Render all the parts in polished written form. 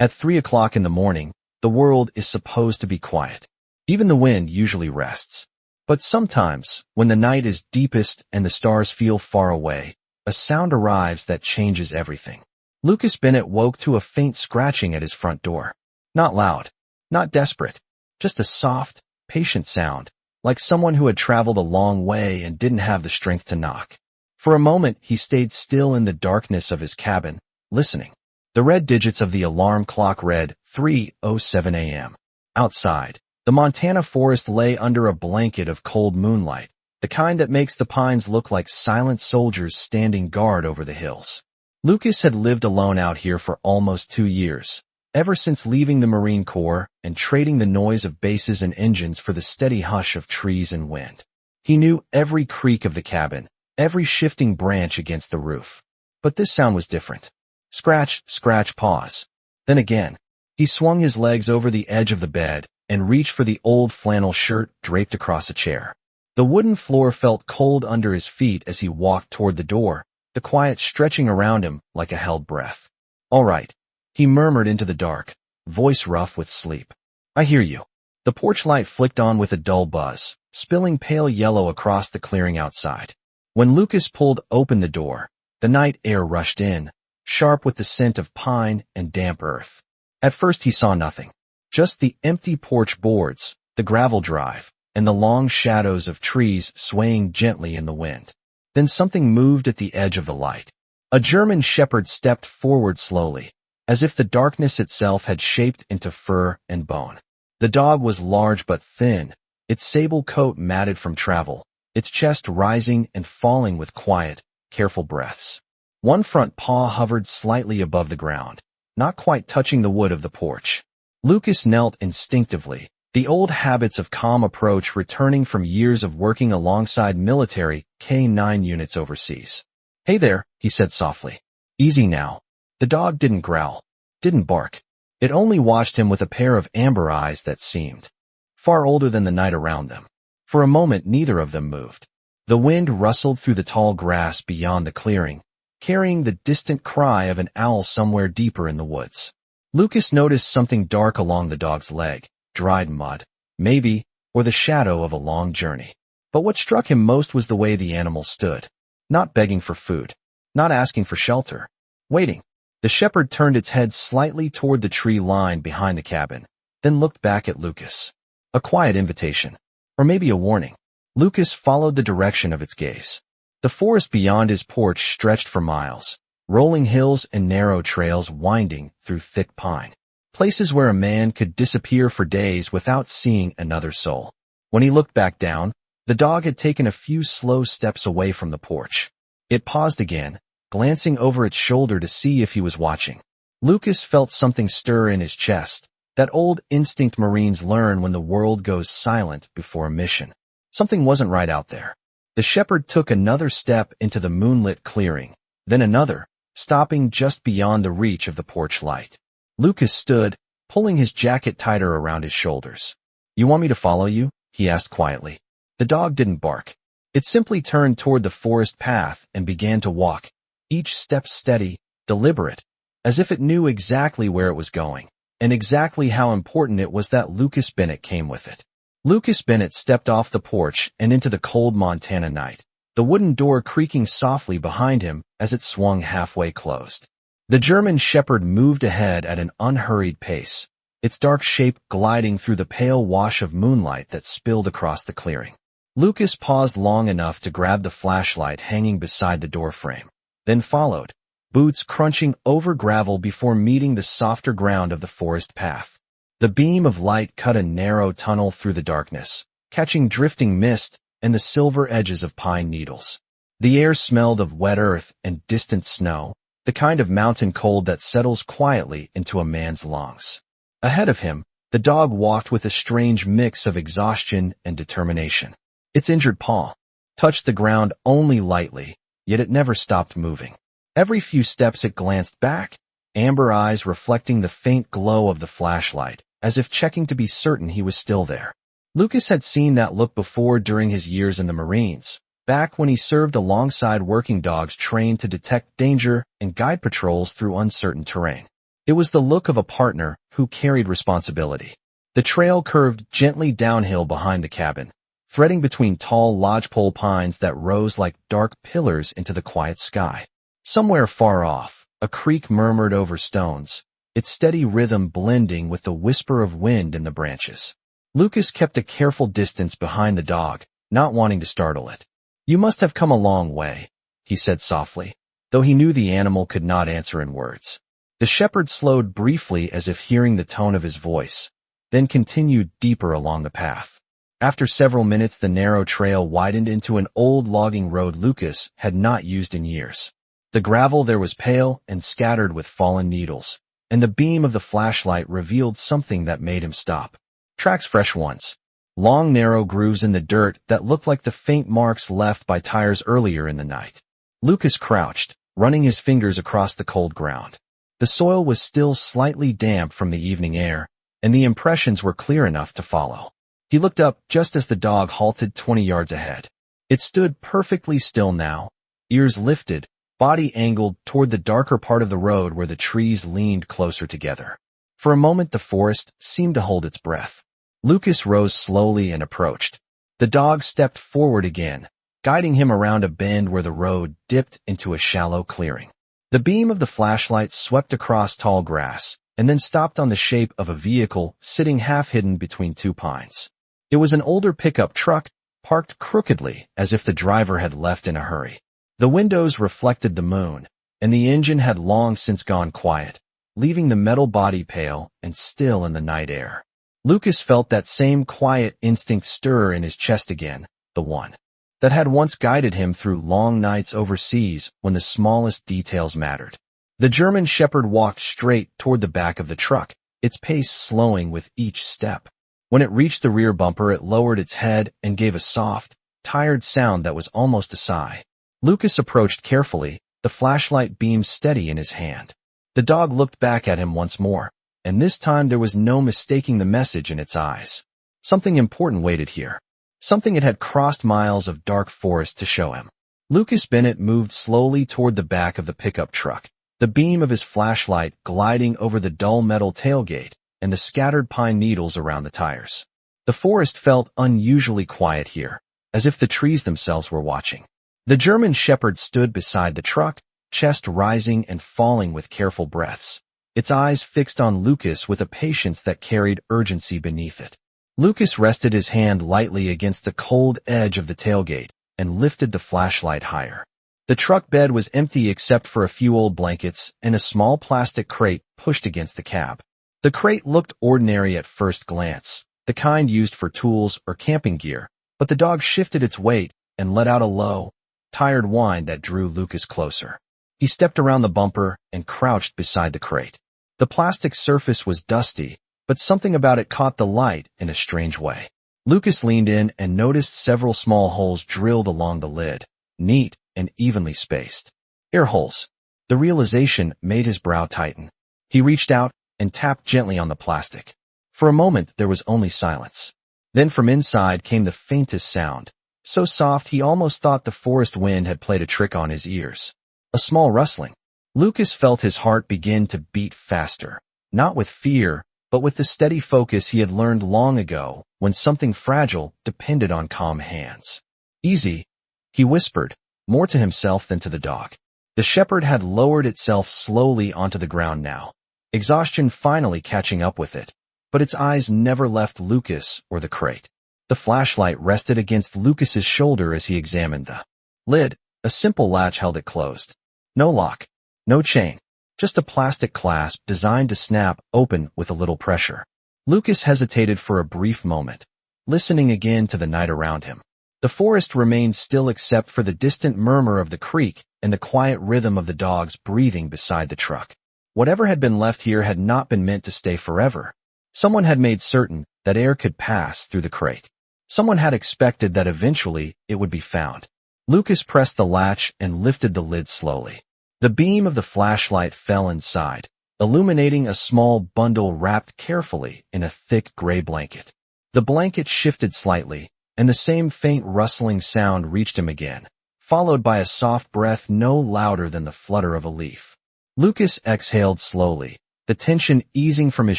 At 3 o'clock in the morning, the world is supposed to be quiet. Even the wind usually rests. But sometimes, when the night is deepest and the stars feel far away, a sound arrives that changes everything. Lucas Bennett woke to a faint scratching at his front door. Not loud, not desperate, just a soft, patient sound, like someone who had traveled a long way and didn't have the strength to knock. For a moment, he stayed still in the darkness of his cabin, listening. The red digits of the alarm clock read 3:07 a.m. Outside, the Montana forest lay under a blanket of cold moonlight, the kind that makes the pines look like silent soldiers standing guard over the hills. Lucas had lived alone out here for almost 2 years, ever since leaving the Marine Corps and trading the noise of bases and engines for the steady hush of trees and wind. He knew every creak of the cabin, every shifting branch against the roof. But this sound was different. Scratch, scratch, pause. Then again, he swung his legs over the edge of the bed and reached for the old flannel shirt draped across a chair. The wooden floor felt cold under his feet as he walked toward the door, the quiet stretching around him like a held breath. All right, he murmured into the dark, voice rough with sleep. I hear you. The porch light flicked on with a dull buzz, spilling pale yellow across the clearing outside. When Lucas pulled open the door, the night air rushed in, sharp with the scent of pine and damp earth. At first he saw nothing, just the empty porch boards, the gravel drive, and the long shadows of trees swaying gently in the wind. Then something moved at the edge of the light. A German shepherd stepped forward slowly, as if the darkness itself had shaped into fur and bone. The dog was large but thin, its sable coat matted from travel, its chest rising and falling with quiet, careful breaths. One front paw hovered slightly above the ground, not quite touching the wood of the porch. Lucas knelt instinctively, the old habits of calm approach returning from years of working alongside military K-9 units overseas. Hey there, he said softly. Easy now. The dog didn't growl, didn't bark. It only watched him with a pair of amber eyes that seemed far older than the night around them. For a moment, neither of them moved. The wind rustled through the tall grass beyond the clearing, carrying the distant cry of an owl somewhere deeper in the woods. Lucas noticed something dark along the dog's leg, dried mud, maybe, or the shadow of a long journey. But what struck him most was the way the animal stood, not begging for food, not asking for shelter, waiting. The shepherd turned its head slightly toward the tree line behind the cabin, then looked back at Lucas. A quiet invitation, or maybe a warning. Lucas followed the direction of its gaze. The forest beyond his porch stretched for miles, rolling hills and narrow trails winding through thick pine, places where a man could disappear for days without seeing another soul. When he looked back down, the dog had taken a few slow steps away from the porch. It paused again, glancing over its shoulder to see if he was watching. Lucas felt something stir in his chest, that old instinct Marines learn when the world goes silent before a mission. Something wasn't right out there. The shepherd took another step into the moonlit clearing, then another, stopping just beyond the reach of the porch light. Lucas stood, pulling his jacket tighter around his shoulders. You want me to follow you? He asked quietly. The dog didn't bark. It simply turned toward the forest path and began to walk, each step steady, deliberate, as if it knew exactly where it was going, and exactly how important it was that Lucas Bennett came with it. Lucas Bennett stepped off the porch and into the cold Montana night, the wooden door creaking softly behind him as it swung halfway closed. The German shepherd moved ahead at an unhurried pace, its dark shape gliding through the pale wash of moonlight that spilled across the clearing. Lucas paused long enough to grab the flashlight hanging beside the doorframe, then followed, boots crunching over gravel before meeting the softer ground of the forest path. The beam of light cut a narrow tunnel through the darkness, catching drifting mist and the silver edges of pine needles. The air smelled of wet earth and distant snow, the kind of mountain cold that settles quietly into a man's lungs. Ahead of him, the dog walked with a strange mix of exhaustion and determination. Its injured paw touched the ground only lightly, yet it never stopped moving. Every few steps it glanced back, amber eyes reflecting the faint glow of the flashlight, as if checking to be certain he was still there. Lucas had seen that look before during his years in the Marines, back when he served alongside working dogs trained to detect danger and guide patrols through uncertain terrain. It was the look of a partner who carried responsibility. The trail curved gently downhill behind the cabin, threading between tall lodgepole pines that rose like dark pillars into the quiet sky. Somewhere far off, a creek murmured over stones, its steady rhythm blending with the whisper of wind in the branches. Lucas kept a careful distance behind the dog, not wanting to startle it. "You must have come a long way," he said softly, though he knew the animal could not answer in words. The shepherd slowed briefly as if hearing the tone of his voice, then continued deeper along the path. After several minutes, the narrow trail widened into an old logging road Lucas had not used in years. The gravel there was pale and scattered with fallen needles, and the beam of the flashlight revealed something that made him stop. Tracks, fresh ones. Long narrow grooves in the dirt that looked like the faint marks left by tires earlier in the night. Lucas crouched, running his fingers across the cold ground. The soil was still slightly damp from the evening air, and the impressions were clear enough to follow. He looked up just as the dog halted 20 yards ahead. It stood perfectly still now, ears lifted, body angled toward the darker part of the road where the trees leaned closer together. For a moment the forest seemed to hold its breath. Lucas rose slowly and approached. The dog stepped forward again, guiding him around a bend where the road dipped into a shallow clearing. The beam of the flashlight swept across tall grass, and then stopped on the shape of a vehicle sitting half-hidden between two pines. It was an older pickup truck, parked crookedly as if the driver had left in a hurry. The windows reflected the moon, and the engine had long since gone quiet, leaving the metal body pale and still in the night air. Lucas felt that same quiet instinct stir in his chest again, the one that had once guided him through long nights overseas when the smallest details mattered. The German shepherd walked straight toward the back of the truck, its pace slowing with each step. When it reached the rear bumper, it lowered its head and gave a soft, tired sound that was almost a sigh. Lucas approached carefully, the flashlight beam steady in his hand. The dog looked back at him once more, and this time there was no mistaking the message in its eyes. Something important waited here. Something it had crossed miles of dark forest to show him. Lucas Bennett moved slowly toward the back of the pickup truck, the beam of his flashlight gliding over the dull metal tailgate and the scattered pine needles around the tires. The forest felt unusually quiet here, as if the trees themselves were watching. The German shepherd stood beside the truck, chest rising and falling with careful breaths, its eyes fixed on Lucas with a patience that carried urgency beneath it. Lucas rested his hand lightly against the cold edge of the tailgate and lifted the flashlight higher. The truck bed was empty except for a few old blankets and a small plastic crate pushed against the cab. The crate looked ordinary at first glance, the kind used for tools or camping gear, but the dog shifted its weight and let out a low, tired whine that drew Lucas closer. He stepped around the bumper and crouched beside the crate. The plastic surface was dusty, but something about it caught the light in a strange way. Lucas leaned in and noticed several small holes drilled along the lid, neat and evenly spaced. Air holes. The realization made his brow tighten. He reached out and tapped gently on the plastic. For a moment there was only silence. Then from inside came the faintest sound, so soft he almost thought the forest wind had played a trick on his ears. A small rustling. Lucas felt his heart begin to beat faster, not with fear, but with the steady focus he had learned long ago when something fragile depended on calm hands. "Easy," he whispered, more to himself than to the dog. The shepherd had lowered itself slowly onto the ground now, exhaustion finally catching up with it, but its eyes never left Lucas or the crate. The flashlight rested against Lucas's shoulder as he examined the lid. A simple latch held it closed. No lock, no chain, just a plastic clasp designed to snap open with a little pressure. Lucas hesitated for a brief moment, listening again to the night around him. The forest remained still except for the distant murmur of the creek and the quiet rhythm of the dogs breathing beside the truck. Whatever had been left here had not been meant to stay forever. Someone had made certain that air could pass through the crate. Someone had expected that eventually it would be found. Lucas pressed the latch and lifted the lid slowly. The beam of the flashlight fell inside, illuminating a small bundle wrapped carefully in a thick gray blanket. The blanket shifted slightly, and the same faint rustling sound reached him again, followed by a soft breath no louder than the flutter of a leaf. Lucas exhaled slowly, the tension easing from his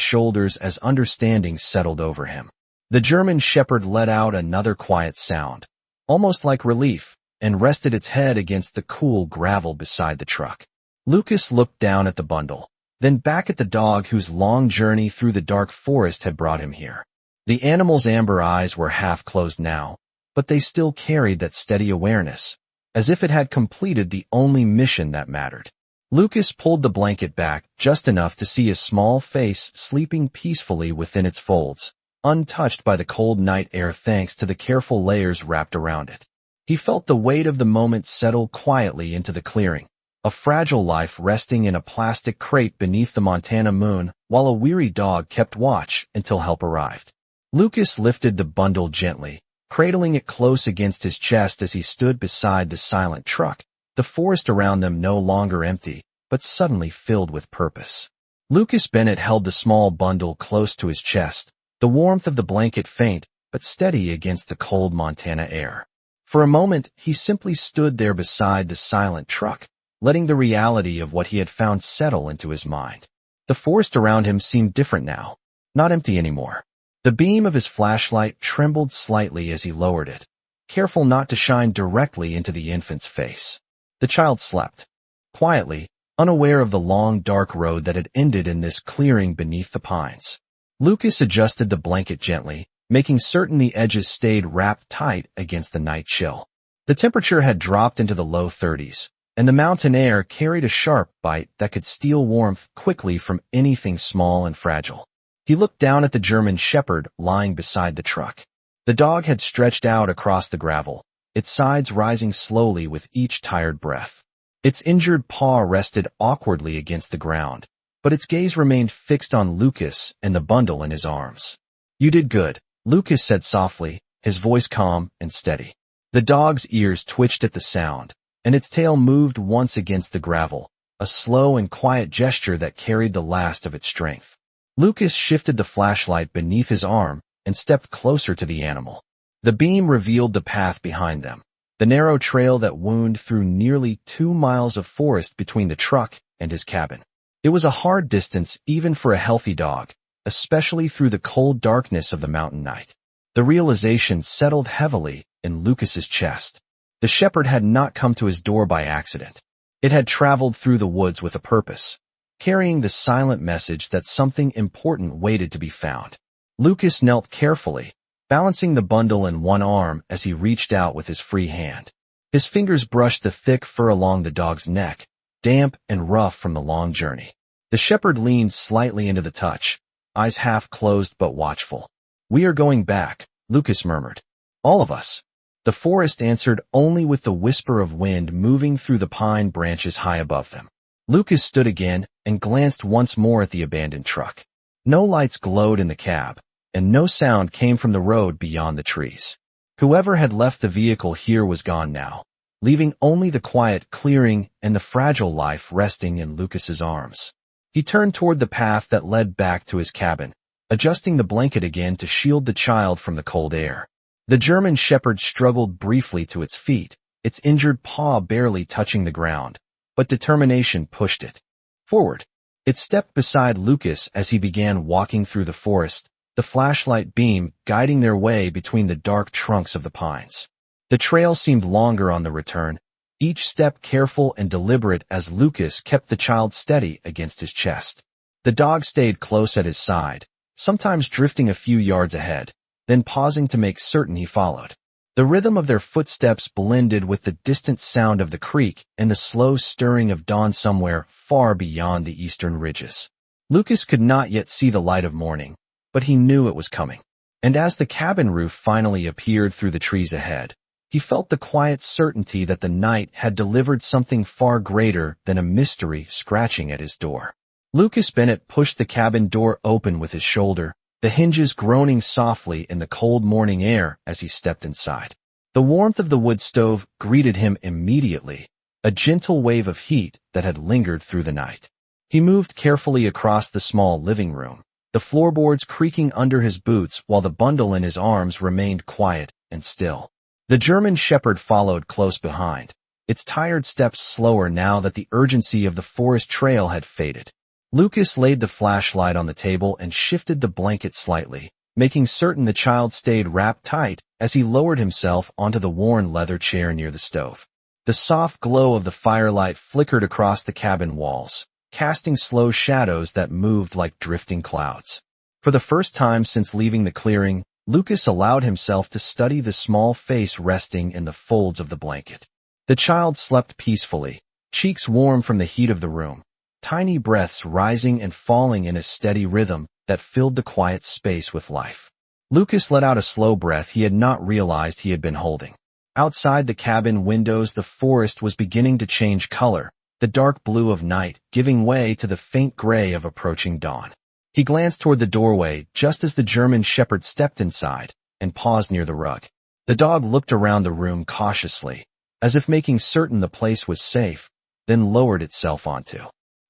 shoulders as understanding settled over him. The German Shepherd let out another quiet sound, almost like relief, and rested its head against the cool gravel beside the truck. Lucas looked down at the bundle, then back at the dog whose long journey through the dark forest had brought him here. The animal's amber eyes were half closed now, but they still carried that steady awareness, as if it had completed the only mission that mattered. Lucas pulled the blanket back just enough to see a small face sleeping peacefully within its folds, untouched by the cold night air thanks to the careful layers wrapped around it. He felt the weight of the moment settle quietly into the clearing, a fragile life resting in a plastic crate beneath the Montana moon while a weary dog kept watch until help arrived. Lucas lifted the bundle gently, cradling it close against his chest as he stood beside the silent truck, the forest around them no longer empty, but suddenly filled with purpose. Lucas Bennett held the small bundle close to his chest, the warmth of the blanket faint but steady against the cold Montana air. For a moment, he simply stood there beside the silent truck, letting the reality of what he had found settle into his mind. The forest around him seemed different now, not empty anymore. The beam of his flashlight trembled slightly as he lowered it, careful not to shine directly into the infant's face. The child slept, quietly, unaware of the long dark road that had ended in this clearing beneath the pines. Lucas adjusted the blanket gently, making certain the edges stayed wrapped tight against the night chill. The temperature had dropped into the low 30s, and the mountain air carried a sharp bite that could steal warmth quickly from anything small and fragile. He looked down at the German Shepherd lying beside the truck. The dog had stretched out across the gravel, its sides rising slowly with each tired breath. Its injured paw rested awkwardly against the ground, but its gaze remained fixed on Lucas and the bundle in his arms. "You did good," Lucas said softly, his voice calm and steady. The dog's ears twitched at the sound, and its tail moved once against the gravel, a slow and quiet gesture that carried the last of its strength. Lucas shifted the flashlight beneath his arm and stepped closer to the animal. The beam revealed the path behind them, the narrow trail that wound through nearly 2 miles of forest between the truck and his cabin. It was a hard distance even for a healthy dog, especially through the cold darkness of the mountain night. The realization settled heavily in Lucas's chest. The shepherd had not come to his door by accident. It had traveled through the woods with a purpose, carrying the silent message that something important waited to be found. Lucas knelt carefully, balancing the bundle in one arm as he reached out with his free hand. His fingers brushed the thick fur along the dog's neck, damp and rough from the long journey. The shepherd leaned slightly into the touch, eyes half closed but watchful. "We are going back," Lucas murmured. "All of us." The forest answered only with the whisper of wind moving through the pine branches high above them. Lucas stood again and glanced once more at the abandoned truck. No lights glowed in the cab, and no sound came from the road beyond the trees. Whoever had left the vehicle here was gone now, leaving only the quiet clearing and the fragile life resting in Lucas's arms. He turned toward the path that led back to his cabin, adjusting the blanket again to shield the child from the cold air. The German Shepherd struggled briefly to its feet, its injured paw barely touching the ground, but determination pushed it forward. It stepped beside Lucas as he began walking through the forest, the flashlight beam guiding their way between the dark trunks of the pines. The trail seemed longer on the return, each step careful and deliberate as Lucas kept the child steady against his chest. The dog stayed close at his side, sometimes drifting a few yards ahead, then pausing to make certain he followed. The rhythm of their footsteps blended with the distant sound of the creek and the slow stirring of dawn somewhere far beyond the eastern ridges. Lucas could not yet see the light of morning, but he knew it was coming. And as the cabin roof finally appeared through the trees ahead, he felt the quiet certainty that the night had delivered something far greater than a mystery scratching at his door. Lucas Bennett pushed the cabin door open with his shoulder, the hinges groaning softly in the cold morning air as he stepped inside. The warmth of the wood stove greeted him immediately, a gentle wave of heat that had lingered through the night. He moved carefully across the small living room, the floorboards creaking under his boots while the bundle in his arms remained quiet and still. The German Shepherd followed close behind, its tired steps slower now that the urgency of the forest trail had faded. Lucas laid the flashlight on the table and shifted the blanket slightly, making certain the child stayed wrapped tight as he lowered himself onto the worn leather chair near the stove. The soft glow of the firelight flickered across the cabin walls, casting slow shadows that moved like drifting clouds. For the first time since leaving the clearing, Lucas allowed himself to study the small face resting in the folds of the blanket. The child slept peacefully, cheeks warm from the heat of the room, tiny breaths rising and falling in a steady rhythm that filled the quiet space with life. Lucas let out a slow breath he had not realized he had been holding. Outside the cabin windows, the forest was beginning to change color, the dark blue of night giving way to the faint gray of approaching dawn. He glanced toward the doorway just as the German shepherd stepped inside and paused near the rug. The dog looked around the room cautiously, as if making certain the place was safe, then lowered itself onto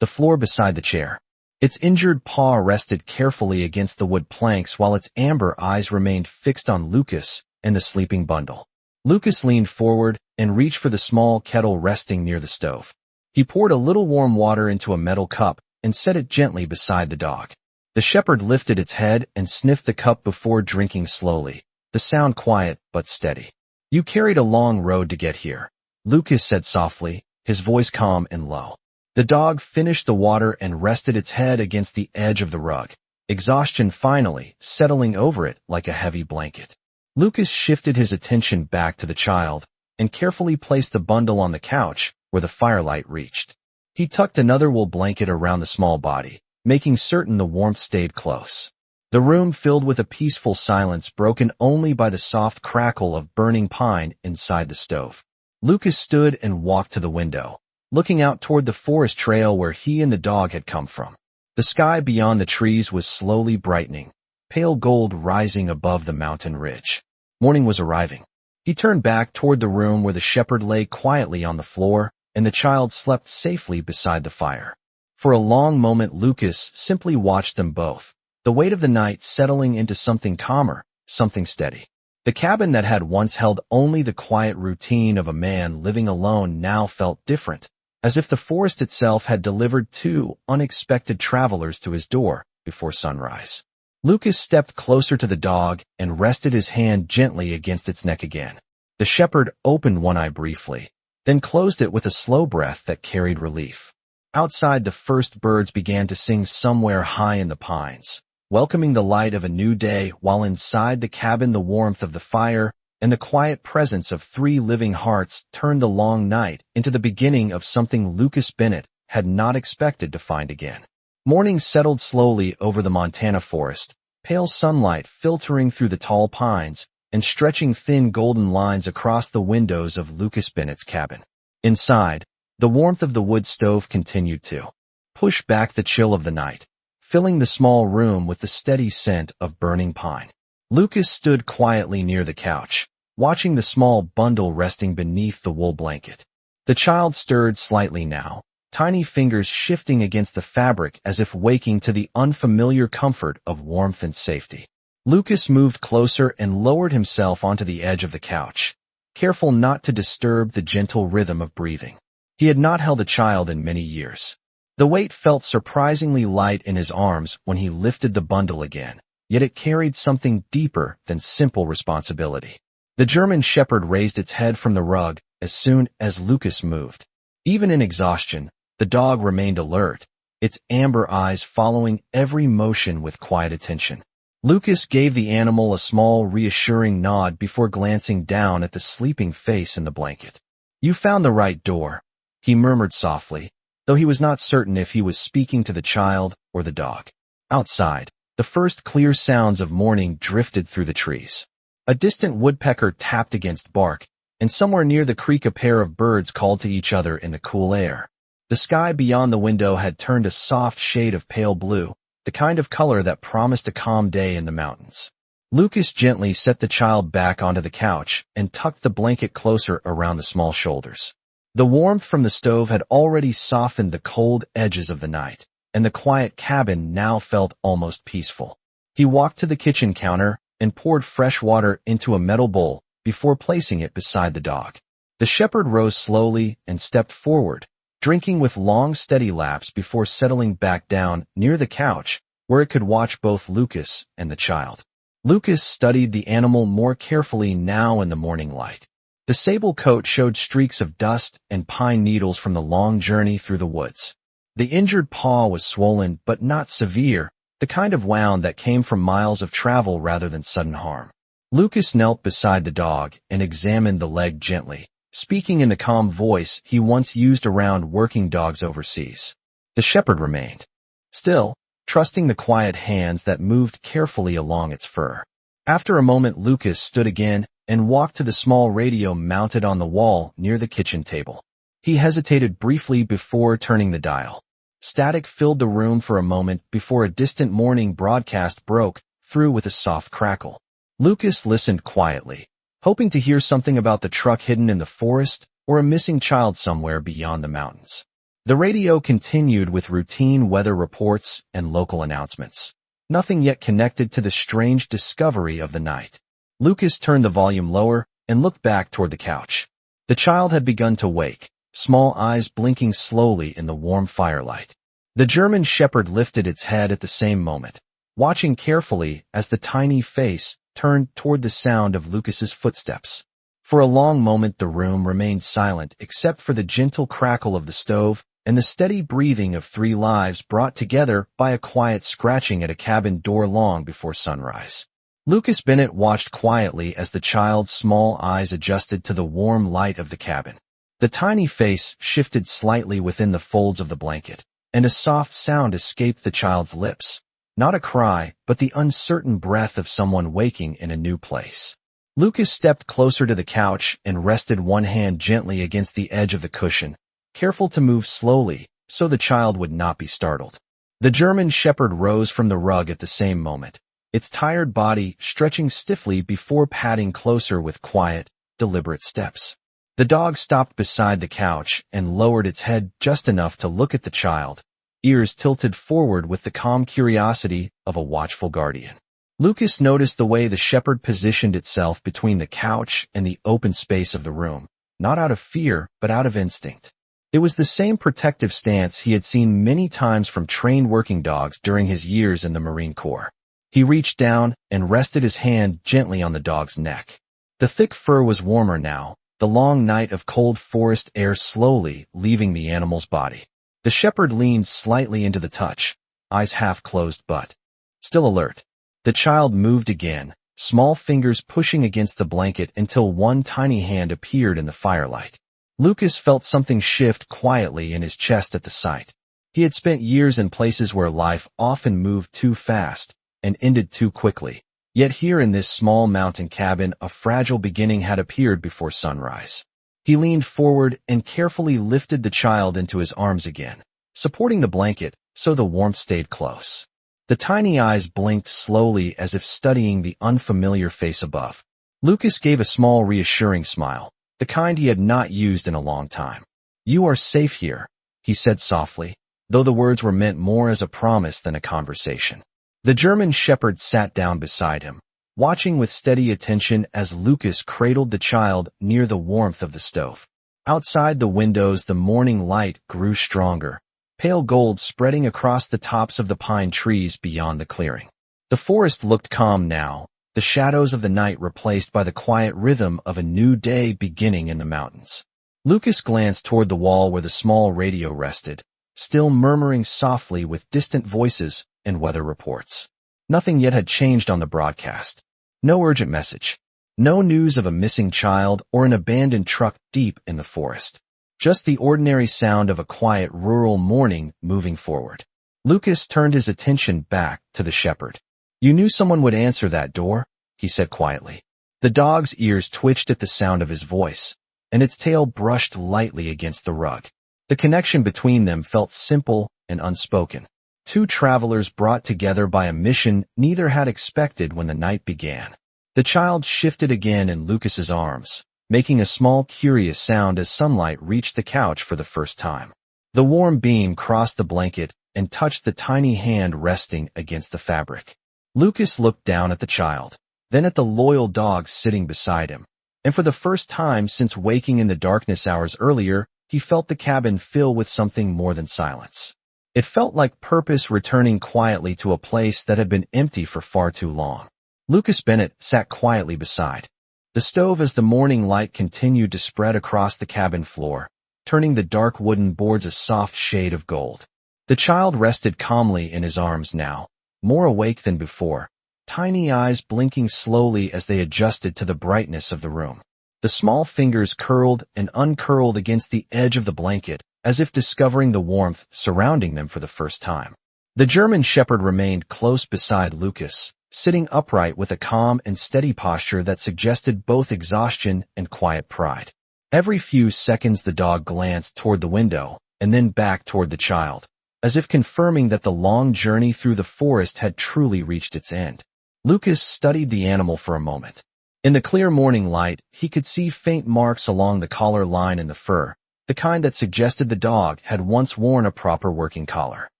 the floor beside the chair. Its injured paw rested carefully against the wood planks while its amber eyes remained fixed on Lucas and the sleeping bundle. Lucas leaned forward and reached for the small kettle resting near the stove. He poured a little warm water into a metal cup and set it gently beside the dog. The shepherd lifted its head and sniffed the cup before drinking slowly, the sound quiet but steady. "You carried a long road to get here," Lucas said softly, his voice calm and low. The dog finished the water and rested its head against the edge of the rug, exhaustion finally settling over it like a heavy blanket. Lucas shifted his attention back to the child and carefully placed the bundle on the couch where the firelight reached. He tucked another wool blanket around the small body, making certain the warmth stayed close. The room filled with a peaceful silence broken only by the soft crackle of burning pine inside the stove. Lucas stood and walked to the window, looking out toward the forest trail where he and the dog had come from. The sky beyond the trees was slowly brightening, pale gold rising above the mountain ridge. Morning was arriving. He turned back toward the room where the shepherd lay quietly on the floor and the child slept safely beside the fire. For a long moment Lucas simply watched them both, the weight of the night settling into something calmer, something steady. The cabin that had once held only the quiet routine of a man living alone now felt different, as if the forest itself had delivered two unexpected travelers to his door before sunrise. Lucas stepped closer to the dog and rested his hand gently against its neck again. The shepherd opened one eye briefly, then closed it with a slow breath that carried relief. Outside, the first birds began to sing somewhere high in the pines, welcoming the light of a new day, while inside the cabin the warmth of the fire and the quiet presence of three living hearts turned the long night into the beginning of something Lucas Bennett had not expected to find again. Morning settled slowly over the Montana forest, pale sunlight filtering through the tall pines and stretching thin golden lines across the windows of Lucas Bennett's cabin. Inside, the warmth of the wood stove continued to push back the chill of the night, filling the small room with the steady scent of burning pine. Lucas stood quietly near the couch, watching the small bundle resting beneath the wool blanket. The child stirred slightly now, tiny fingers shifting against the fabric as if waking to the unfamiliar comfort of warmth and safety. Lucas moved closer and lowered himself onto the edge of the couch, careful not to disturb the gentle rhythm of breathing. He had not held a child in many years. The weight felt surprisingly light in his arms when he lifted the bundle again, yet it carried something deeper than simple responsibility. The German shepherd raised its head from the rug as soon as Lucas moved. Even in exhaustion, the dog remained alert, its amber eyes following every motion with quiet attention. Lucas gave the animal a small, reassuring nod before glancing down at the sleeping face in the blanket. "You found the right door," he murmured softly, though he was not certain if he was speaking to the child or the dog. Outside, the first clear sounds of morning drifted through the trees. A distant woodpecker tapped against bark, and somewhere near the creek a pair of birds called to each other in the cool air. The sky beyond the window had turned a soft shade of pale blue, the kind of color that promised a calm day in the mountains. Lucas gently set the child back onto the couch and tucked the blanket closer around the small shoulders. The warmth from the stove had already softened the cold edges of the night, and the quiet cabin now felt almost peaceful. He walked to the kitchen counter and poured fresh water into a metal bowl before placing it beside the dog. The shepherd rose slowly and stepped forward, drinking with long, steady laps before settling back down near the couch, where it could watch both Lucas and the child. Lucas studied the animal more carefully now in the morning light. The sable coat showed streaks of dust and pine needles from the long journey through the woods. The injured paw was swollen but not severe, the kind of wound that came from miles of travel rather than sudden harm. Lucas knelt beside the dog and examined the leg gently, speaking in the calm voice he once used around working dogs overseas. The shepherd remained still, trusting the quiet hands that moved carefully along its fur. After a moment, Lucas stood again and walked to the small radio mounted on the wall near the kitchen table. He hesitated briefly before turning the dial. Static filled the room for a moment before a distant morning broadcast broke through with a soft crackle. Lucas listened quietly, hoping to hear something about the truck hidden in the forest or a missing child somewhere beyond the mountains. The radio continued with routine weather reports and local announcements. Nothing yet connected to the strange discovery of the night. Lucas turned the volume lower and looked back toward the couch. The child had begun to wake, small eyes blinking slowly in the warm firelight. The German shepherd lifted its head at the same moment, watching carefully as the tiny face turned toward the sound of Lucas's footsteps. For a long moment the room remained silent except for the gentle crackle of the stove and the steady breathing of three lives brought together by a quiet scratching at a cabin door long before sunrise. Lucas Bennett watched quietly as the child's small eyes adjusted to the warm light of the cabin. The tiny face shifted slightly within the folds of the blanket, and a soft sound escaped the child's lips. Not a cry, but the uncertain breath of someone waking in a new place. Lucas stepped closer to the couch and rested one hand gently against the edge of the cushion, careful to move slowly so the child would not be startled. The German shepherd rose from the rug at the same moment, its tired body stretching stiffly before padding closer with quiet, deliberate steps. The dog stopped beside the couch and lowered its head just enough to look at the child, ears tilted forward with the calm curiosity of a watchful guardian. Lucas noticed the way the shepherd positioned itself between the couch and the open space of the room, not out of fear, but out of instinct. It was the same protective stance he had seen many times from trained working dogs during his years in the Marine Corps. He reached down and rested his hand gently on the dog's neck. The thick fur was warmer now, the long night of cold forest air slowly leaving the animal's body. The shepherd leaned slightly into the touch, eyes half closed but still alert. The child moved again, small fingers pushing against the blanket until one tiny hand appeared in the firelight. Lucas felt something shift quietly in his chest at the sight. He had spent years in places where life often moved too fast and ended too quickly. Yet here in this small mountain cabin, a fragile beginning had appeared before sunrise. He leaned forward and carefully lifted the child into his arms again, supporting the blanket so the warmth stayed close. The tiny eyes blinked slowly as if studying the unfamiliar face above. Lucas gave a small reassuring smile, the kind he had not used in a long time. "You are safe here," he said softly, though the words were meant more as a promise than a conversation. The German shepherd sat down beside him, watching with steady attention as Lucas cradled the child near the warmth of the stove. Outside the windows the morning light grew stronger, pale gold spreading across the tops of the pine trees beyond the clearing. The forest looked calm now, the shadows of the night replaced by the quiet rhythm of a new day beginning in the mountains. Lucas glanced toward the wall where the small radio rested, still murmuring softly with distant voices and weather reports. Nothing yet had changed on the broadcast. No urgent message. No news of a missing child or an abandoned truck deep in the forest. Just the ordinary sound of a quiet rural morning moving forward. Lucas turned his attention back to the shepherd. "You knew someone would answer that door?" he said quietly. The dog's ears twitched at the sound of his voice, and its tail brushed lightly against the rug. The connection between them felt simple and unspoken. Two travelers brought together by a mission neither had expected when the night began. The child shifted again in Lucas's arms, making a small curious sound as sunlight reached the couch for the first time. The warm beam crossed the blanket and touched the tiny hand resting against the fabric. Lucas looked down at the child, then at the loyal dog sitting beside him, and for the first time since waking in the darkness hours earlier, he felt the cabin fill with something more than silence. It felt like purpose returning quietly to a place that had been empty for far too long. Lucas Bennett sat quietly beside the stove as the morning light continued to spread across the cabin floor, turning the dark wooden boards a soft shade of gold. The child rested calmly in his arms now, more awake than before, tiny eyes blinking slowly as they adjusted to the brightness of the room. The small fingers curled and uncurled against the edge of the blanket, as if discovering the warmth surrounding them for the first time. The German Shepherd remained close beside Lucas, sitting upright with a calm and steady posture that suggested both exhaustion and quiet pride. Every few seconds the dog glanced toward the window, and then back toward the child, as if confirming that the long journey through the forest had truly reached its end. Lucas studied the animal for a moment. In the clear morning light, he could see faint marks along the collar line in the fur, the kind that suggested the dog had once worn a proper working collar.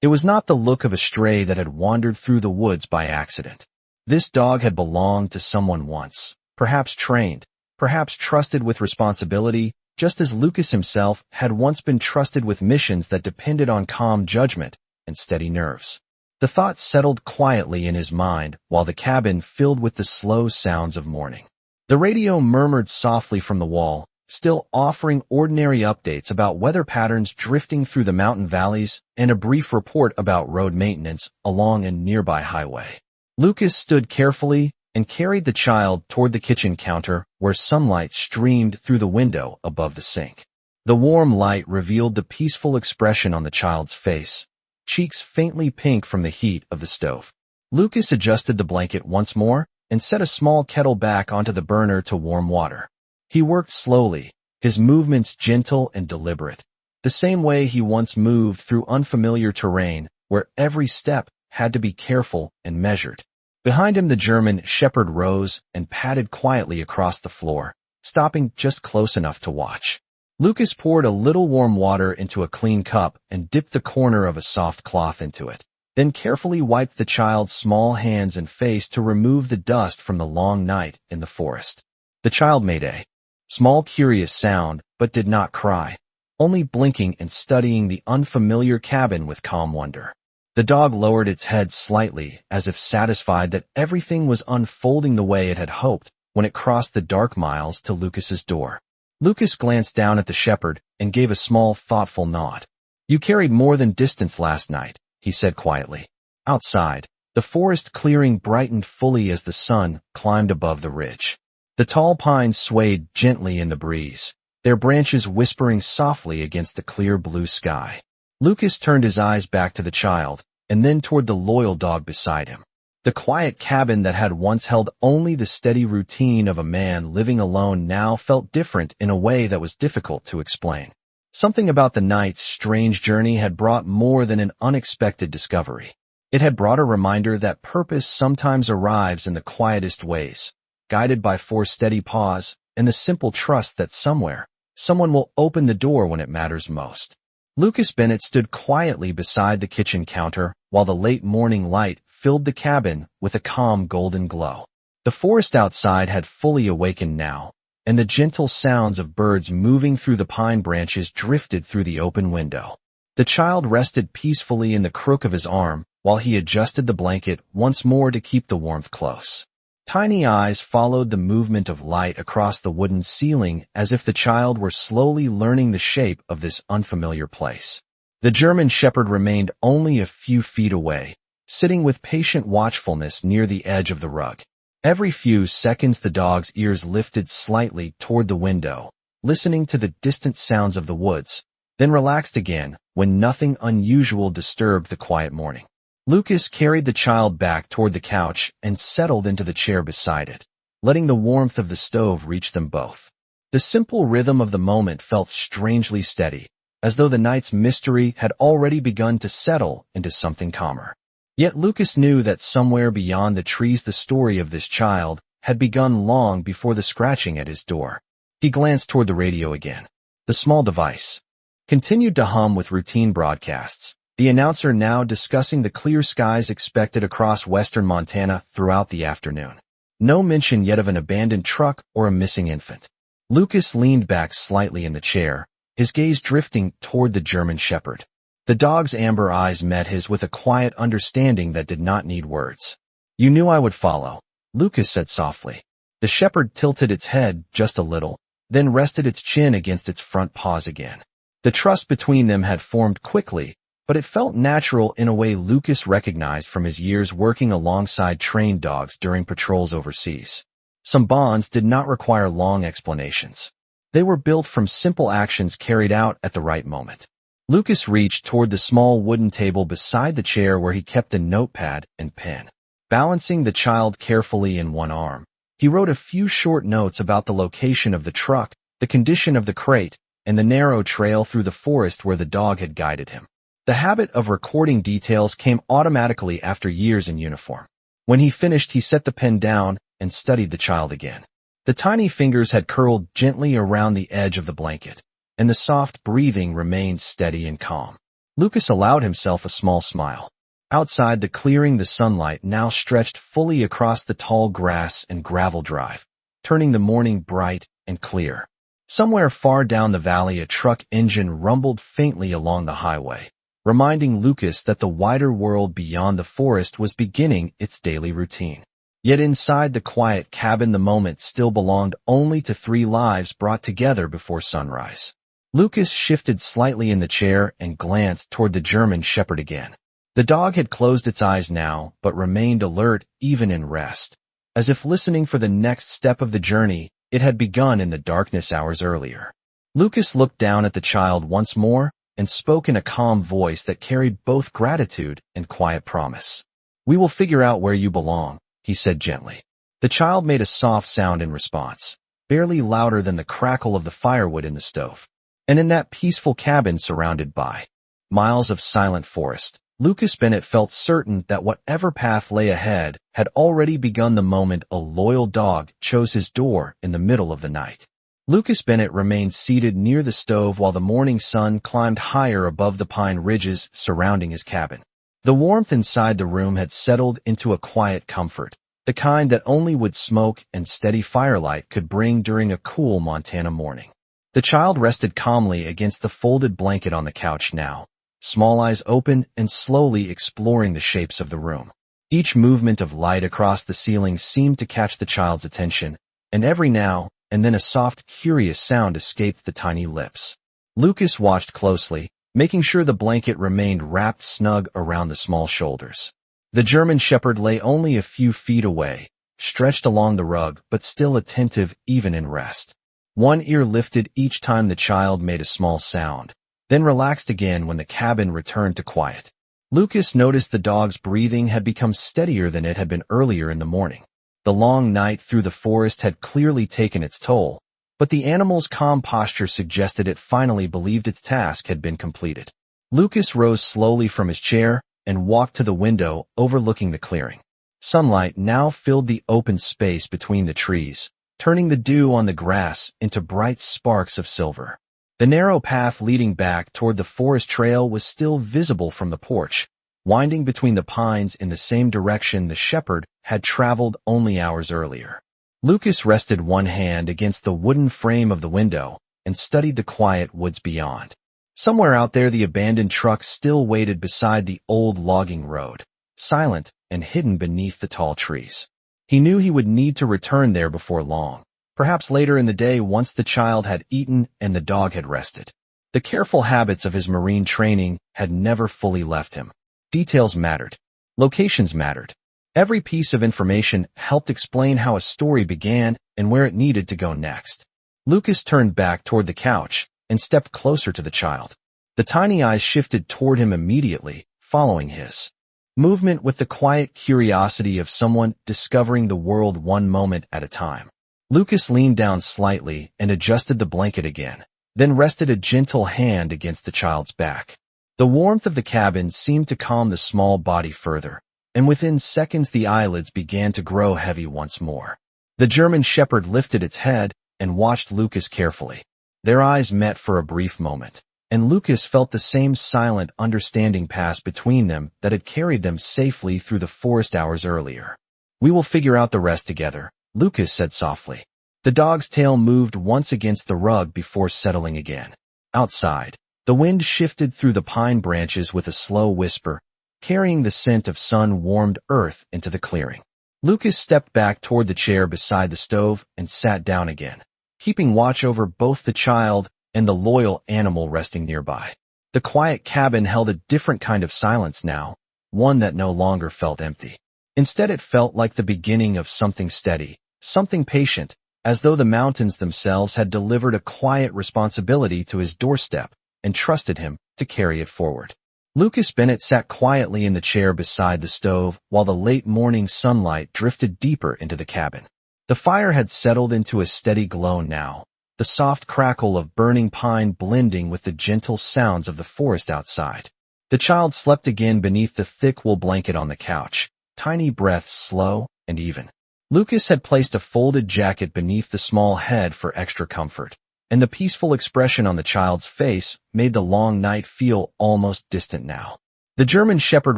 It was not the look of a stray that had wandered through the woods by accident. This dog had belonged to someone once, perhaps trained, perhaps trusted with responsibility, just as Lucas himself had once been trusted with missions that depended on calm judgment and steady nerves. The thought settled quietly in his mind while the cabin filled with the slow sounds of morning. The radio murmured softly from the wall, still offering ordinary updates about weather patterns drifting through the mountain valleys and a brief report about road maintenance along a nearby highway. Lucas stood carefully and carried the child toward the kitchen counter where sunlight streamed through the window above the sink. The warm light revealed the peaceful expression on the child's face, cheeks faintly pink from the heat of the stove. Lucas adjusted the blanket once more and set a small kettle back onto the burner to warm water. He worked slowly, his movements gentle and deliberate, the same way he once moved through unfamiliar terrain where every step had to be careful and measured. Behind him the German Shepherd rose and padded quietly across the floor, stopping just close enough to watch. Lucas poured a little warm water into a clean cup and dipped the corner of a soft cloth into it, then carefully wiped the child's small hands and face to remove the dust from the long night in the forest. The child made a small curious sound, but did not cry, only blinking and studying the unfamiliar cabin with calm wonder. The dog lowered its head slightly, as if satisfied that everything was unfolding the way it had hoped when it crossed the dark miles to Lucas's door. Lucas glanced down at the shepherd and gave a small, thoughtful nod. "You carried more than distance last night," he said quietly. Outside, the forest clearing brightened fully as the sun climbed above the ridge. The tall pines swayed gently in the breeze, their branches whispering softly against the clear blue sky. Lucas turned his eyes back to the child, and then toward the loyal dog beside him. The quiet cabin that had once held only the steady routine of a man living alone now felt different in a way that was difficult to explain. Something about the night's strange journey had brought more than an unexpected discovery. It had brought a reminder that purpose sometimes arrives in the quietest ways, guided by four steady paws and the simple trust that somewhere, someone will open the door when it matters most. Lucas Bennett stood quietly beside the kitchen counter while the late morning light filled the cabin with a calm golden glow. The forest outside had fully awakened now, and the gentle sounds of birds moving through the pine branches drifted through the open window. The child rested peacefully in the crook of his arm while he adjusted the blanket once more to keep the warmth close. Tiny eyes followed the movement of light across the wooden ceiling as if the child were slowly learning the shape of this unfamiliar place. The German Shepherd remained only a few feet away, sitting with patient watchfulness near the edge of the rug. Every few seconds the dog's ears lifted slightly toward the window, listening to the distant sounds of the woods, then relaxed again when nothing unusual disturbed the quiet morning. Lucas carried the child back toward the couch and settled into the chair beside it, letting the warmth of the stove reach them both. The simple rhythm of the moment felt strangely steady, as though the night's mystery had already begun to settle into something calmer. Yet Lucas knew that somewhere beyond the trees the story of this child had begun long before the scratching at his door. He glanced toward the radio again. The small device continued to hum with routine broadcasts, the announcer now discussing the clear skies expected across western Montana throughout the afternoon. No mention yet of an abandoned truck or a missing infant. Lucas leaned back slightly in the chair, his gaze drifting toward the German shepherd. The dog's amber eyes met his with a quiet understanding that did not need words. "You knew I would follow," Lucas said softly. The shepherd tilted its head just a little, then rested its chin against its front paws again. The trust between them had formed quickly, but it felt natural in a way Lucas recognized from his years working alongside trained dogs during patrols overseas. Some bonds did not require long explanations. They were built from simple actions carried out at the right moment. Lucas reached toward the small wooden table beside the chair where he kept a notepad and pen. Balancing the child carefully in one arm, he wrote a few short notes about the location of the truck, the condition of the crate, and the narrow trail through the forest where the dog had guided him. The habit of recording details came automatically after years in uniform. When he finished, he set the pen down and studied the child again. The tiny fingers had curled gently around the edge of the blanket, and the soft breathing remained steady and calm. Lucas allowed himself a small smile. Outside the clearing, the sunlight now stretched fully across the tall grass and gravel drive, turning the morning bright and clear. Somewhere far down the valley, a truck engine rumbled faintly along the highway, reminding Lucas that the wider world beyond the forest was beginning its daily routine. Yet inside the quiet cabin, the moment still belonged only to 3 lives brought together before sunrise. Lucas shifted slightly in the chair and glanced toward the German shepherd again. The dog had closed its eyes now, but remained alert even in rest. As if listening for the next step of the journey it had begun in the darkness hours earlier. Lucas looked down at the child once more and spoke in a calm voice that carried both gratitude and quiet promise. "We will figure out where you belong," he said gently. The child made a soft sound in response, barely louder than the crackle of the firewood in the stove. And in that peaceful cabin surrounded by miles of silent forest, Lucas Bennett felt certain that whatever path lay ahead had already begun the moment a loyal dog chose his door in the middle of the night. Lucas Bennett remained seated near the stove while the morning sun climbed higher above the pine ridges surrounding his cabin. The warmth inside the room had settled into a quiet comfort, the kind that only wood smoke and steady firelight could bring during a cool Montana morning. The child rested calmly against the folded blanket on the couch now, small eyes open and slowly exploring the shapes of the room. Each movement of light across the ceiling seemed to catch the child's attention, and every now and then a soft, curious sound escaped the tiny lips. Lucas watched closely, making sure the blanket remained wrapped snug around the small shoulders. The German shepherd lay only a few feet away, stretched along the rug but still attentive even in rest. One ear lifted each time the child made a small sound, then relaxed again when the cabin returned to quiet. Lucas noticed the dog's breathing had become steadier than it had been earlier in the morning. The long night through the forest had clearly taken its toll, but the animal's calm posture suggested it finally believed its task had been completed. Lucas rose slowly from his chair and walked to the window overlooking the clearing. Sunlight now filled the open space between the trees, turning the dew on the grass into bright sparks of silver. The narrow path leading back toward the forest trail was still visible from the porch, winding between the pines in the same direction the shepherd had traveled only hours earlier. Lucas rested one hand against the wooden frame of the window and studied the quiet woods beyond. Somewhere out there, the abandoned truck still waited beside the old logging road, silent and hidden beneath the tall trees. He knew he would need to return there before long, perhaps later in the day once the child had eaten and the dog had rested. The careful habits of his Marine training had never fully left him. Details mattered. Locations mattered. Every piece of information helped explain how a story began and where it needed to go next. Lucas turned back toward the couch and stepped closer to the child. The tiny eyes shifted toward him immediately, following his movement with the quiet curiosity of someone discovering the world one moment at a time. Lucas leaned down slightly and adjusted the blanket again, then rested a gentle hand against the child's back. The warmth of the cabin seemed to calm the small body further, and within seconds the eyelids began to grow heavy once more. The German shepherd lifted its head and watched Lucas carefully. Their eyes met for a brief moment, and Lucas felt the same silent understanding pass between them that had carried them safely through the forest hours earlier. "We will figure out the rest together," Lucas said softly. The dog's tail moved once against the rug before settling again. Outside, the wind shifted through the pine branches with a slow whisper, carrying the scent of sun-warmed earth into the clearing. Lucas stepped back toward the chair beside the stove and sat down again, keeping watch over both the child and the loyal animal resting nearby. The quiet cabin held a different kind of silence now, one that no longer felt empty. Instead, it felt like the beginning of something steady, something patient, as though the mountains themselves had delivered a quiet responsibility to his doorstep and trusted him to carry it forward. Lucas Bennett sat quietly in the chair beside the stove while the late morning sunlight drifted deeper into the cabin. The fire had settled into a steady glow now, the soft crackle of burning pine blending with the gentle sounds of the forest outside. The child slept again beneath the thick wool blanket on the couch, tiny breaths slow and even. Lucas had placed a folded jacket beneath the small head for extra comfort, and the peaceful expression on the child's face made the long night feel almost distant now. The German shepherd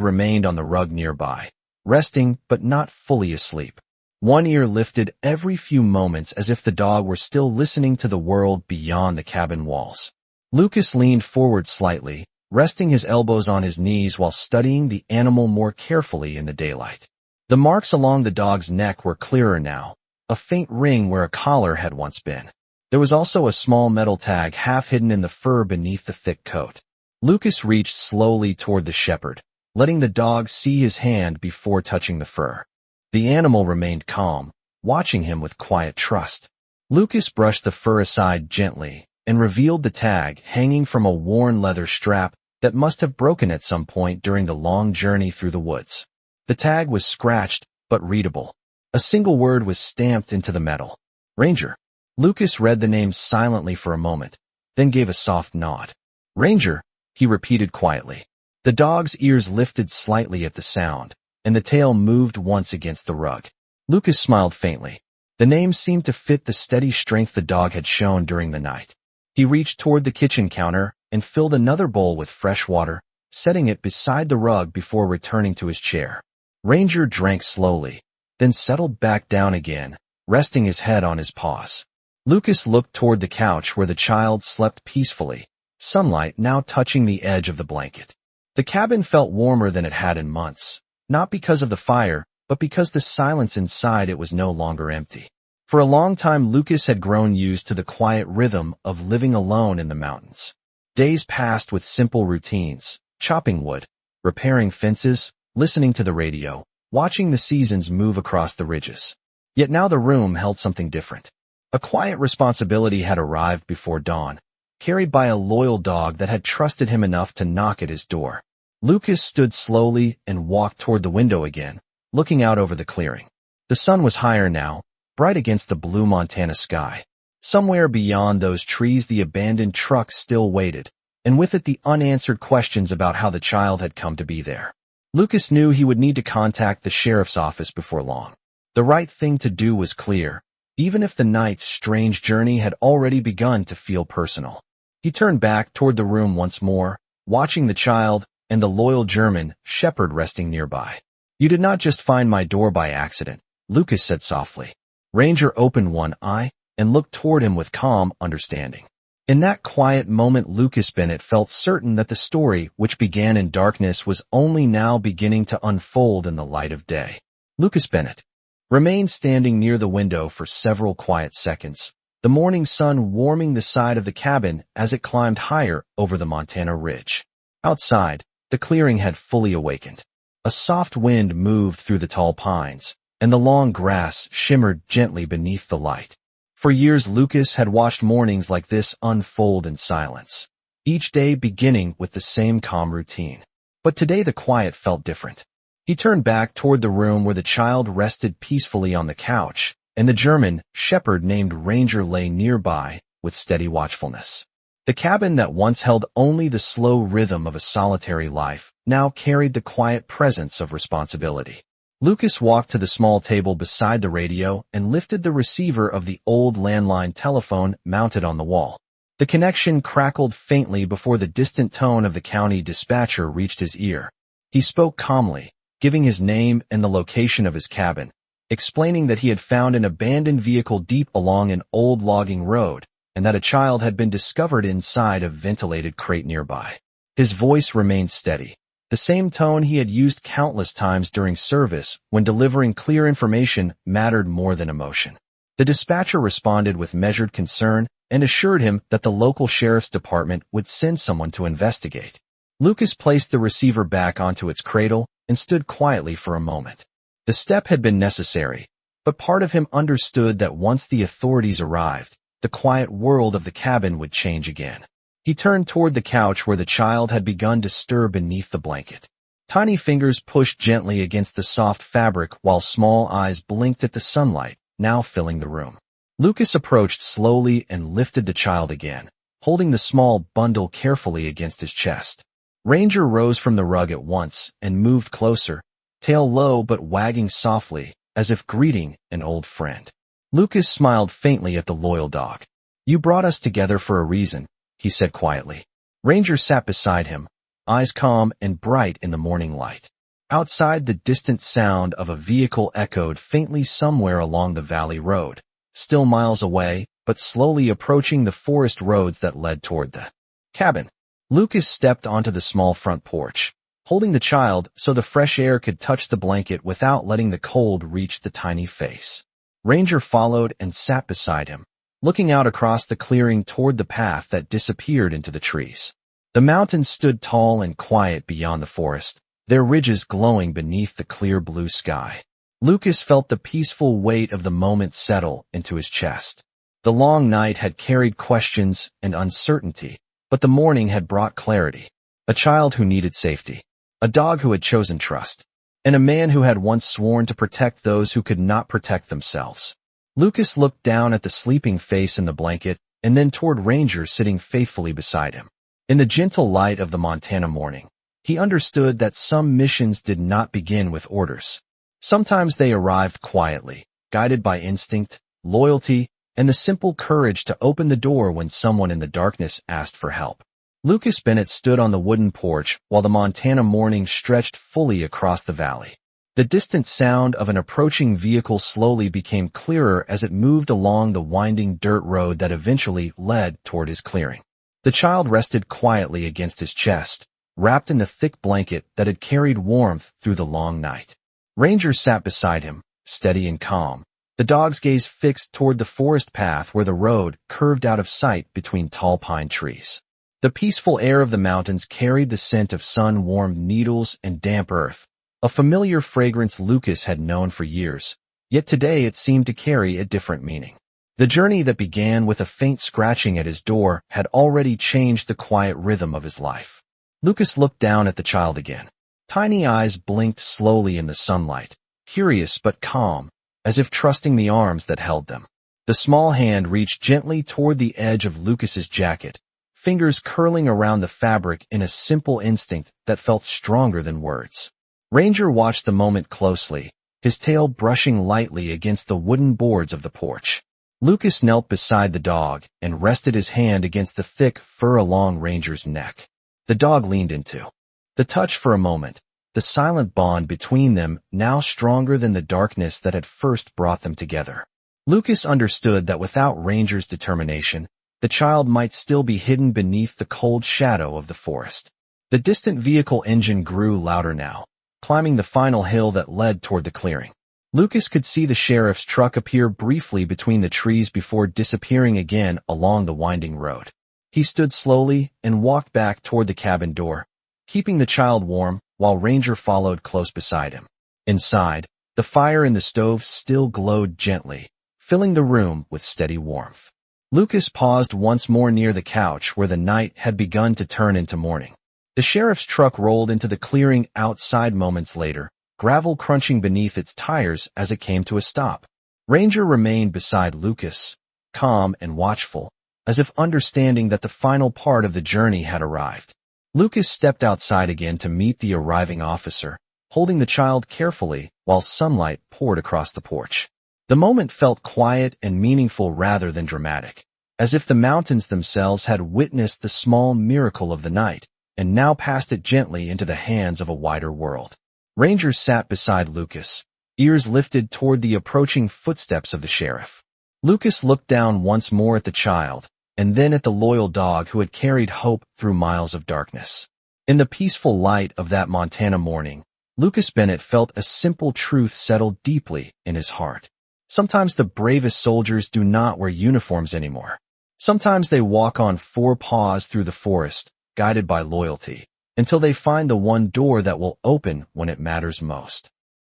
remained on the rug nearby, resting but not fully asleep. One ear lifted every few moments as if the dog were still listening to the world beyond the cabin walls. Lucas leaned forward slightly, resting his elbows on his knees while studying the animal more carefully in the daylight. The marks along the dog's neck were clearer now, a faint ring where a collar had once been. There was also a small metal tag half hidden in the fur beneath the thick coat. Lucas reached slowly toward the shepherd, letting the dog see his hand before touching the fur. The animal remained calm, watching him with quiet trust. Lucas brushed the fur aside gently and revealed the tag hanging from a worn leather strap that must have broken at some point during the long journey through the woods. The tag was scratched but readable. A single word was stamped into the metal. Ranger. Lucas read the name silently for a moment, then gave a soft nod. Ranger, he repeated quietly. The dog's ears lifted slightly at the sound, and the tail moved once against the rug. Lucas smiled faintly. The name seemed to fit the steady strength the dog had shown during the night. He reached toward the kitchen counter and filled another bowl with fresh water, setting it beside the rug before returning to his chair. Ranger drank slowly, then settled back down again, resting his head on his paws. Lucas looked toward the couch where the child slept peacefully, sunlight now touching the edge of the blanket. The cabin felt warmer than it had in months, not because of the fire, but because the silence inside it was no longer empty. For a long time, Lucas had grown used to the quiet rhythm of living alone in the mountains. Days passed with simple routines, chopping wood, repairing fences, listening to the radio, watching the seasons move across the ridges. Yet now the room held something different. A quiet responsibility had arrived before dawn, carried by a loyal dog that had trusted him enough to knock at his door. Lucas stood slowly and walked toward the window again, looking out over the clearing. The sun was higher now, bright against the blue Montana sky. Somewhere beyond those trees the abandoned truck still waited, and with it the unanswered questions about how the child had come to be there. Lucas knew he would need to contact the sheriff's office before long. The right thing to do was clear, even if the night's strange journey had already begun to feel personal. He turned back toward the room once more, watching the child and the loyal German shepherd resting nearby. You did not just find my door by accident, Lucas said softly. Ranger opened one eye and looked toward him with calm understanding. In that quiet moment, Lucas Bennett felt certain that the story, which began in darkness, was only now beginning to unfold in the light of day. Lucas Bennett remained standing near the window for several quiet seconds, the morning sun warming the side of the cabin as it climbed higher over the Montana ridge. Outside, the clearing had fully awakened. A soft wind moved through the tall pines, and the long grass shimmered gently beneath the light. For years, Lucas had watched mornings like this unfold in silence, each day beginning with the same calm routine. But today the quiet felt different. He turned back toward the room where the child rested peacefully on the couch, and the German shepherd named Ranger lay nearby with steady watchfulness. The cabin that once held only the slow rhythm of a solitary life now carried the quiet presence of responsibility. Lucas walked to the small table beside the radio and lifted the receiver of the old landline telephone mounted on the wall. The connection crackled faintly before the distant tone of the county dispatcher reached his ear. He spoke calmly, giving his name and the location of his cabin, explaining that he had found an abandoned vehicle deep along an old logging road, and that a child had been discovered inside a ventilated crate nearby. His voice remained steady, the same tone he had used countless times during service when delivering clear information mattered more than emotion. The dispatcher responded with measured concern and assured him that the local sheriff's department would send someone to investigate. Lucas placed the receiver back onto its cradle and stood quietly for a moment. The step had been necessary, but part of him understood that once the authorities arrived, the quiet world of the cabin would change again. He turned toward the couch where the child had begun to stir beneath the blanket. Tiny fingers pushed gently against the soft fabric while small eyes blinked at the sunlight, now filling the room. Lucas approached slowly and lifted the child again, holding the small bundle carefully against his chest. Ranger rose from the rug at once and moved closer, tail low but wagging softly, as if greeting an old friend. Lucas smiled faintly at the loyal dog. "You brought us together for a reason," he said quietly. Ranger sat beside him, eyes calm and bright in the morning light. Outside, the distant sound of a vehicle echoed faintly somewhere along the valley road, still miles away, but slowly approaching the forest roads that led toward the cabin. Lucas stepped onto the small front porch, holding the child so the fresh air could touch the blanket without letting the cold reach the tiny face. Ranger followed and sat beside him, looking out across the clearing toward the path that disappeared into the trees. The mountains stood tall and quiet beyond the forest, their ridges glowing beneath the clear blue sky. Lucas felt the peaceful weight of the moment settle into his chest. The long night had carried questions and uncertainty, but the morning had brought clarity. A child who needed safety, a dog who had chosen trust, and a man who had once sworn to protect those who could not protect themselves. Lucas looked down at the sleeping face in the blanket and then toward Ranger sitting faithfully beside him. In the gentle light of the Montana morning, he understood that some missions did not begin with orders. Sometimes they arrived quietly, guided by instinct, loyalty, and the simple courage to open the door when someone in the darkness asked for help. Lucas Bennett stood on the wooden porch while the Montana morning stretched fully across the valley. The distant sound of an approaching vehicle slowly became clearer as it moved along the winding dirt road that eventually led toward his clearing. The child rested quietly against his chest, wrapped in the thick blanket that had carried warmth through the long night. Ranger sat beside him, steady and calm, the dog's gaze fixed toward the forest path where the road curved out of sight between tall pine trees. The peaceful air of the mountains carried the scent of sun-warmed needles and damp earth, a familiar fragrance Lucas had known for years, yet today it seemed to carry a different meaning. The journey that began with a faint scratching at his door had already changed the quiet rhythm of his life. Lucas looked down at the child again. Tiny eyes blinked slowly in the sunlight, curious but calm, as if trusting the arms that held them. The small hand reached gently toward the edge of Lucas's jacket, fingers curling around the fabric in a simple instinct that felt stronger than words. Ranger watched the moment closely, his tail brushing lightly against the wooden boards of the porch. Lucas knelt beside the dog and rested his hand against the thick fur along Ranger's neck. The dog leaned into the touch for a moment, the silent bond between them now stronger than the darkness that had first brought them together. Lucas understood that without Ranger's determination, the child might still be hidden beneath the cold shadow of the forest. The distant vehicle engine grew louder now, climbing the final hill that led toward the clearing. Lucas could see the sheriff's truck appear briefly between the trees before disappearing again along the winding road. He stood slowly and walked back toward the cabin door, keeping the child warm while Ranger followed close beside him. Inside, the fire in the stove still glowed gently, filling the room with steady warmth. Lucas paused once more near the couch where the night had begun to turn into morning. The sheriff's truck rolled into the clearing outside moments later, gravel crunching beneath its tires as it came to a stop. Ranger remained beside Lucas, calm and watchful, as if understanding that the final part of the journey had arrived. Lucas stepped outside again to meet the arriving officer, holding the child carefully while sunlight poured across the porch. The moment felt quiet and meaningful rather than dramatic, as if the mountains themselves had witnessed the small miracle of the night and now passed it gently into the hands of a wider world. Ranger sat beside Lucas, ears lifted toward the approaching footsteps of the sheriff. Lucas looked down once more at the child, and then at the loyal dog who had carried hope through miles of darkness. In the peaceful light of that Montana morning, Lucas Bennett felt a simple truth settle deeply in his heart. Sometimes the bravest soldiers do not wear uniforms anymore. Sometimes they walk on four paws through the forest, guided by loyalty, until they find the one door that will open when it matters most.